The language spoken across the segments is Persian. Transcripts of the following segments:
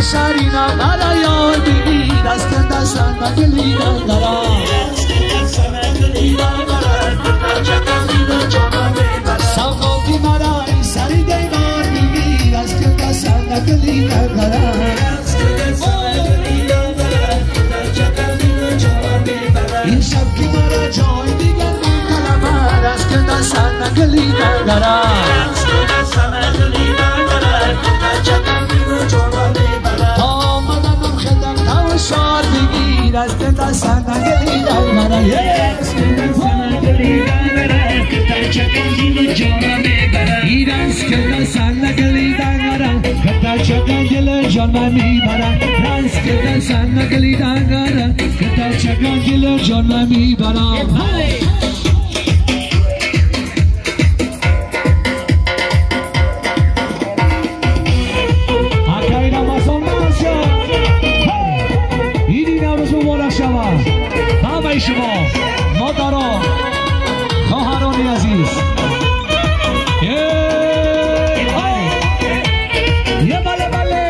شرینا مرا یاد بگیر از که دستن مگلیدن دارم سوقاتی مرا این سری دیوار بگیر از که دستن مگلیدن دارم این شب که مرا جای دیگر میکنم از که دستن مگلیدن دارم شار بگیر از که دستن نگلیدن مرا گیر از که دستن نگلیدن مرا کتا چکن دل جان من میبرم از که دستن نگلیدن مرا کتا چکن دل جان من میبرم همه شما مادران خواهران عزیز یه بله بله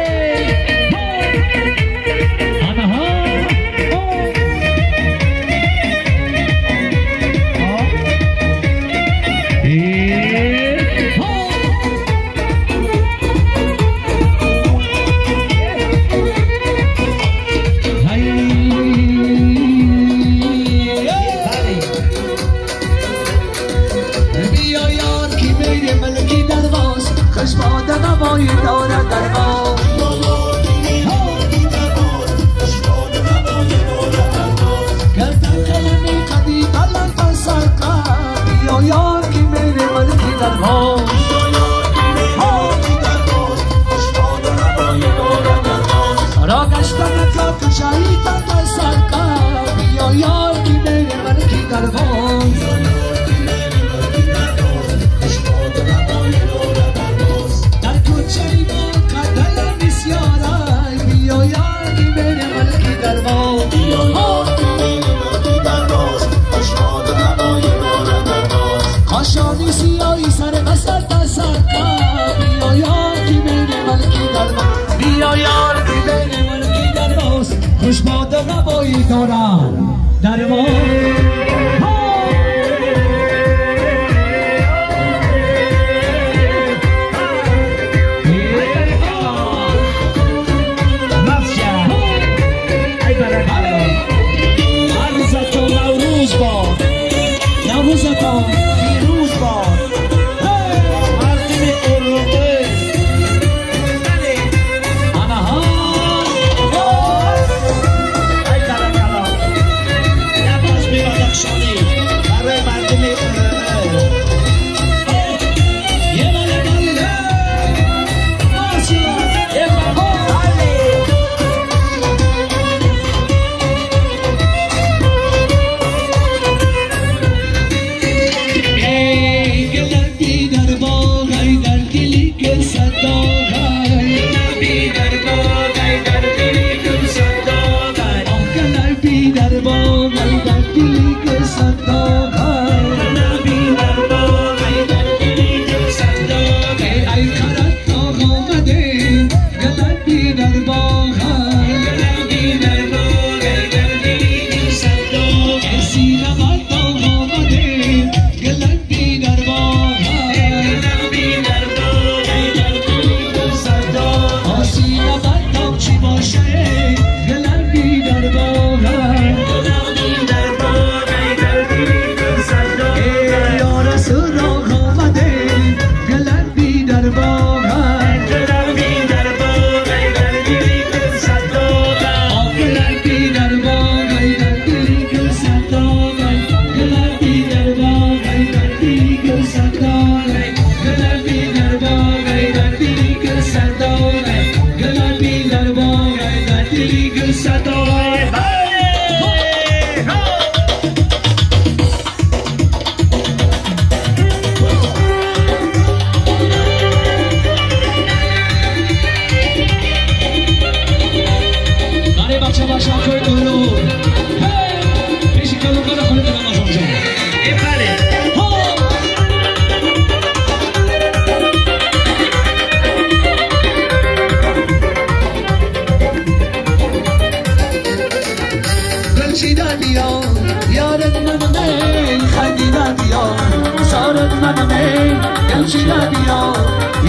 دلچیده بیا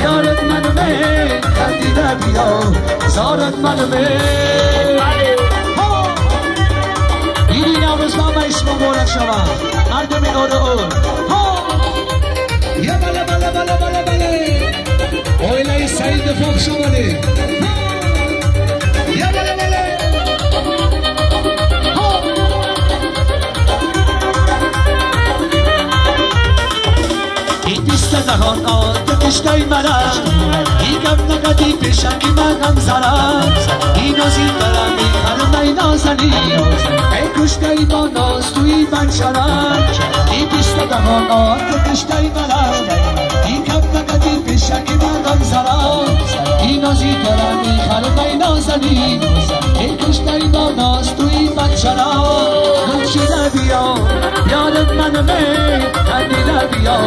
یارت منمه خندیده بیا زارت منمه ایدی نوروز نامه اسم مبارک شود مردم نورو یا بله بله بله بله بله اویلای سعید فوق شمالی یا بله بله این دیست دهان آده کشتای مرا ایگم نگدی پیشکی مگم زرا این آزی دارم این خرمه نازنی ای کشتای با ناز توی من شرا این دیست دهان آده کشتای مرا ایگم نگدی پیشکی مگم زرا این آزی دارم این خرمه نازنی ای کشتای با ناز توی من شرا دلچیده بیا یارت منمه خندیده بیا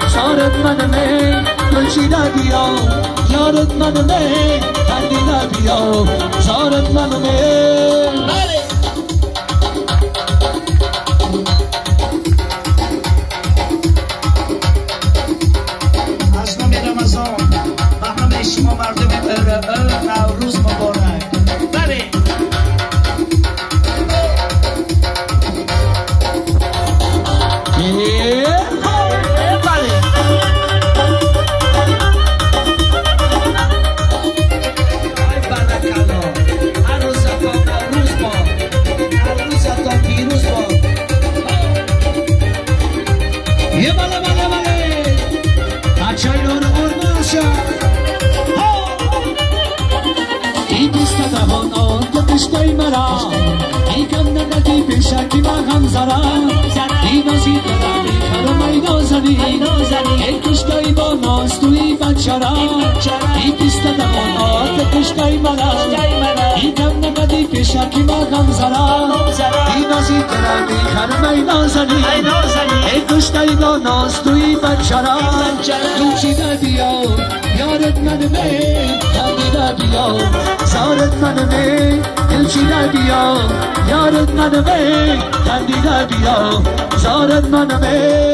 زارت منمه دلچیده بیا یارت منمه خندیده بیا زارت منمه از نام رمضان و همه شما مردم نوروز مبارک بله کشتای مرا ایکم نگتی پیشکی مگم زرا این آزی دارم خرمه نازنی ای کشتای با ناز توی بچرا ای دیست دهانات کشتای مرا ایکم نگتی پیشکی مگم زرا این آزی دارم خرمه نازنی ای کشتای با ناز توی بچرا دلچیده بیا یارت منمه خندیده بیا زارت منمه دلچیده بیا یارت منمه خندیده بیا زارت منمه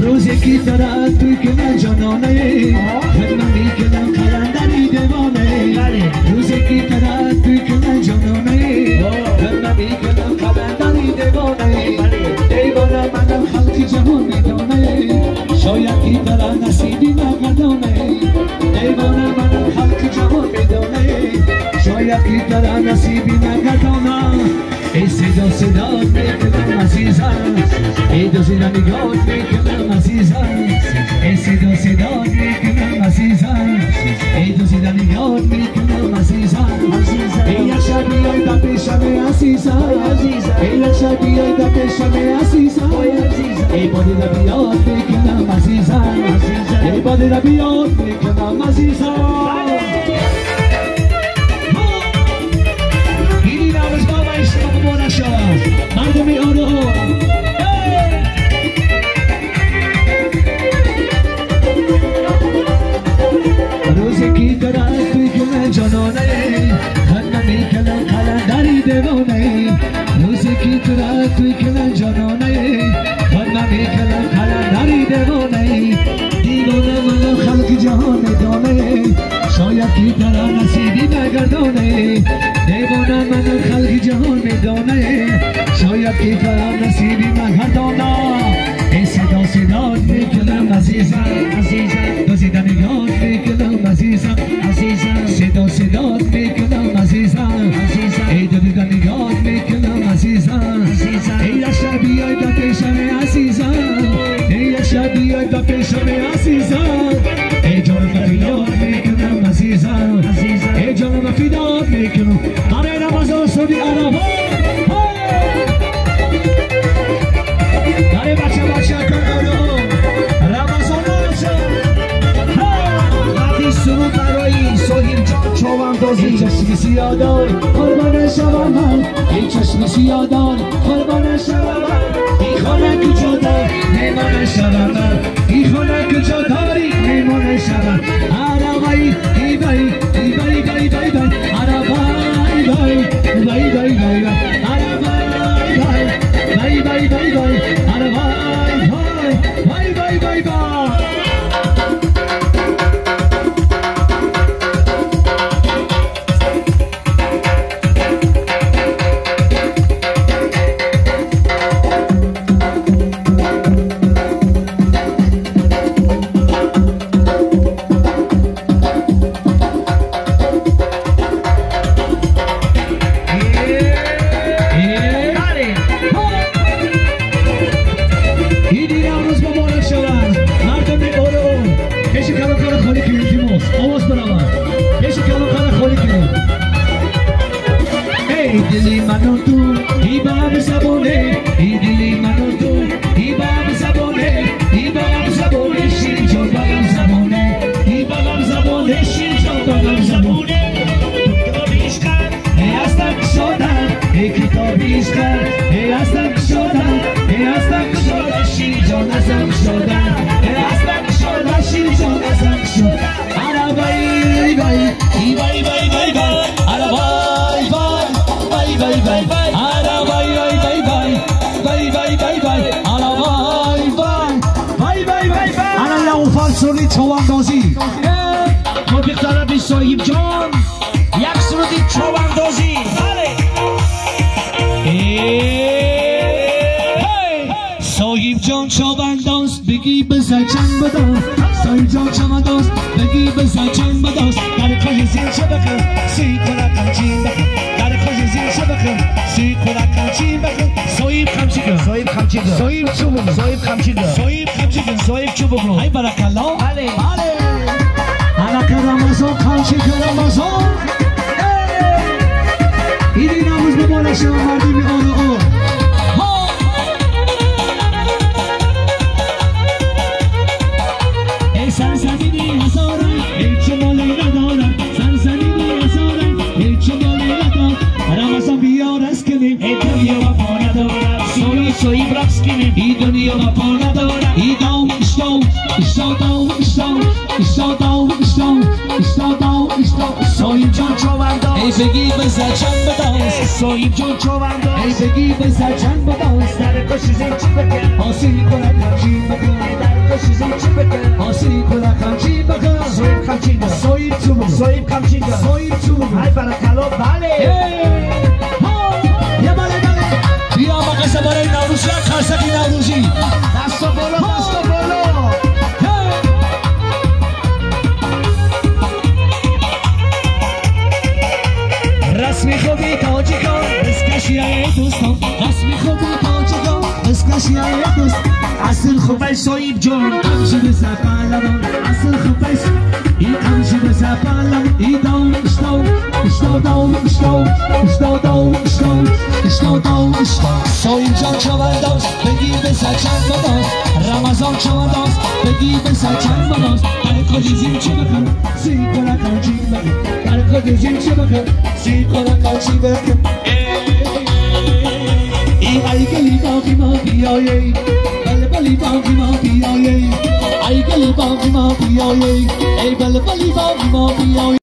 روزی کی طرح توی که من جانانه خدمت میکنم قلندری دیوانه روزی کی طرح توی که من جانانه خدمت میکنم قلندری دیوانه منم خلقی جهان میدانه شاید کی طرح نصیبی مگردانه دیوانه منم خلقی جهان میدانه شاید کی طرح نصیبی مگردانه ای صدا صدا میکنم عزیزم ای دو زیرا نگاه میکنم عزیزم ای صدا صدا میکنم عزیزم ای دو زیرا نگاه میکنم عزیزم ای یشا بیای دا پیشم عزیزم ای یشا بیای دا پیشم عزیزم ای بادی دا بیاد میکنم عزیزم ای بادی دا بیاد میکنم عزیزم اینی نوروز بابا اشتباه مبارک شد مردم آرو روزی کی طرح توی که من جانانه خدمت میکنم قلندری دیوانه روزی کی طرح توی که من جانانه خدمت میکنم قلندری دیوانه دیوانه منم خلق جهان میدانه شاید کی طرح نصیبی مگردانه دیوانه منم خلق جهان میدانه شاید کی طرح نصیبی مگردانه ای صدا صدا میکنم عزیزم دزیده نگاه میکنم عزیزم صدا صدا میکنم عزیزم ای دزیده نگاه میکنم عزیزم ای یشا بیای دا پیشم عزیزم ای یشا بیای دا پیشم عزیزم ای جان فریاد میکنم عزیزم ای جان فریاد میکنم برای رمضان سعودی عرب برای بچه کنارو رمضان سرود برای سهیل جان چواندازی چشم سیادار قربان شوم من ای چشم سیادار قربان شوم من ای خانه کجا دار میمان شوم من ای خانه کجا داری میمان شوم آواز برام یه کلام کار خوری کنیم ای دلی من و تو ای باب زبونه ای دلی من و تو ای باب زبونه ای باب زبونه شیر جو باب زبونه ای باب زبونه شیر جو باب زبونه کتابیش کن ای استک شدن ای کتابیش کن ای استک شدن ای استک شدن شیر جو نزک شدن ای استک شدن شیر جو نزک شدن آره بای بای ای بای بای بای بای آره بای بای bye bye bye ara bye bye bye bye bye bye bye ara bye bye bye bye bye ara la ufalsoni چواندازی رفیق بی صاحب جان یک سرودی چواندازی بله صاحب جان چوانداز بگی بزن چند بداز صاحب جان چوانداز بگی بزن چند بداز در کل زین چه بکن سی کنکم چین بکن در کل زین چه بکن سی کنکم چین بکن صاحب خمچی کن صاحب خمچی کن صاحب چو بگو صاحب خمچی کن صاحب خمچی کن صاحب چو بگو ای برکالله بله بله حالا که رمضان خمچی کن رمضان ایدی نموز به بالا شما مردی می آن آن سرزمینی هزارم هیچ مالی ندارم سرزمینی هزارم هیچ مالی ندارم رمضان بیار از کنیم ای دنیا وفا ندارم سوی برقص کنیم ای دنیا وفا ندارم ای داو اشتاو اشتاو داو اشتاو اشتاو داو اشتاو اشتاو داو اشتاو سویم جان چوانداز ای بگی بزن چند بداز سویم جان چوانداز ای بگی بزن چند بداز در کشی زین چی بکن حاصل کنه کمچی بکن در کشی زین چی بکن حاصل کنه کمچی بکن سویم کمچی بکن سویم تو بکن سویم کمچی بکن سویم تو بکن ای برکالله بله یه بله بله بیا مقصه برای نوروزی خرسکی نوروزی دستا بالا دستا بالا رسمی خوبی تاجیکان بسکشی های دوستان رسمی خوبی تاجیکان بسکشی های دوست اصل خوبی صاحب جان کمشی بزن پهلوان اصل خوبی این کمشی بزن پهلوان ای داو اشتاو اشتاو داو اشتاو اشتاو داو اشتاو اشتاو داو اشتاو صاحب جان چوانداز بگی بزن چند بداز رمضان چوانداز بگی بزن چند بداز در کجی زین چه بکن سی کنه کمچی بکن در کجی زین چه بکن سی کنه کمچی بکن ای گلی باقی ما بیایی بلی باقی ما بیایی ای گلی باقی ما بیایی ای بلی باقی ما بیایی